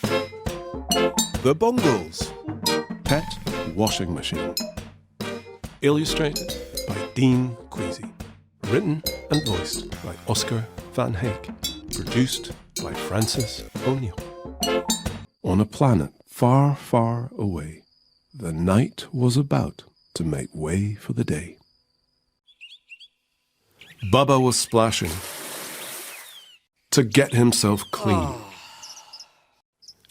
The Bongles, Pet Washing Machine. Illustrated by Dean Queazy. Written and voiced by Oscar Van Heek. Produced by Francis O'Neill. On a planet far, far away, the night was about to make way for the day. Bubba was splashing to get himself clean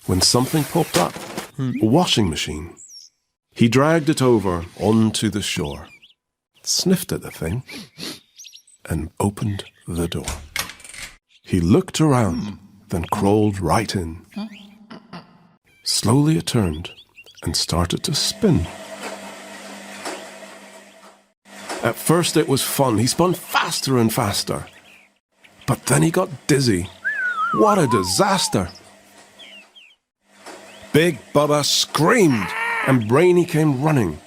when something popped up, a washing machine. He dragged it over onto the shore, sniffed at the thing, and opened the door. He looked around, then crawled right in. Slowly it turned and started to spin. At first it was fun. He spun faster and faster. But then he got dizzy. What a disaster! Big Bubba screamed, and Brainy came running.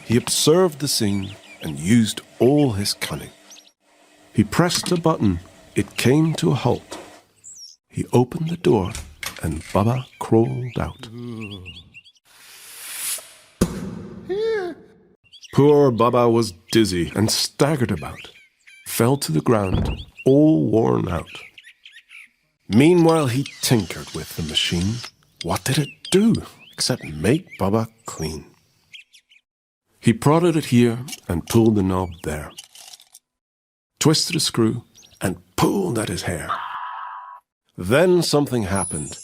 He observed the scene and used all his cunning. He pressed a button. It came to a halt. He opened the door, and Bubba crawled out. Poor Bubba was dizzy and staggered about, fell to the ground, all worn out. Meanwhile, he tinkered with the machine. What did it do except make Bubba clean? He prodded it here and pulled the knob there, twisted a screw and pulled at his hair. Then something happened.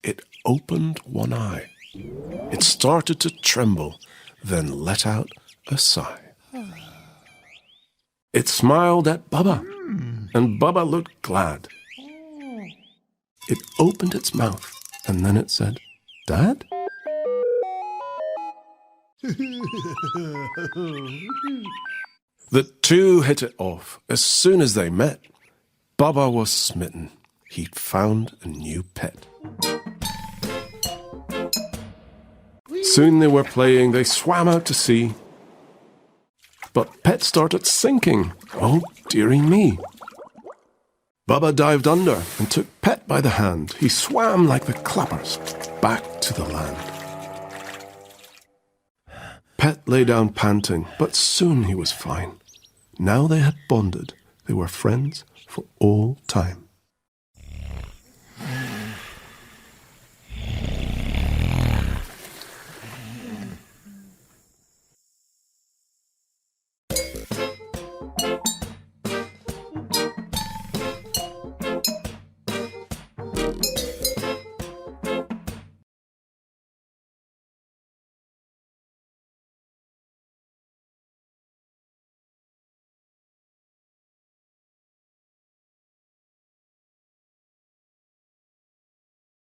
It opened one eye. It started to tremble, then let out a sigh. It smiled at Bubba, and Bubba looked glad. It opened its mouth, and then it said, "Dad?" The two hit it off. As soon as they met, Bubba was smitten. He'd found a new pet. Soon they were playing. They swam out to sea. But Pet started sinking. Oh, dearie me. Bubba dived under and took Pet by the hand. He swam like the clappers back to the land. Pet lay down panting, but soon he was fine. Now they had bonded. They were friends for all time.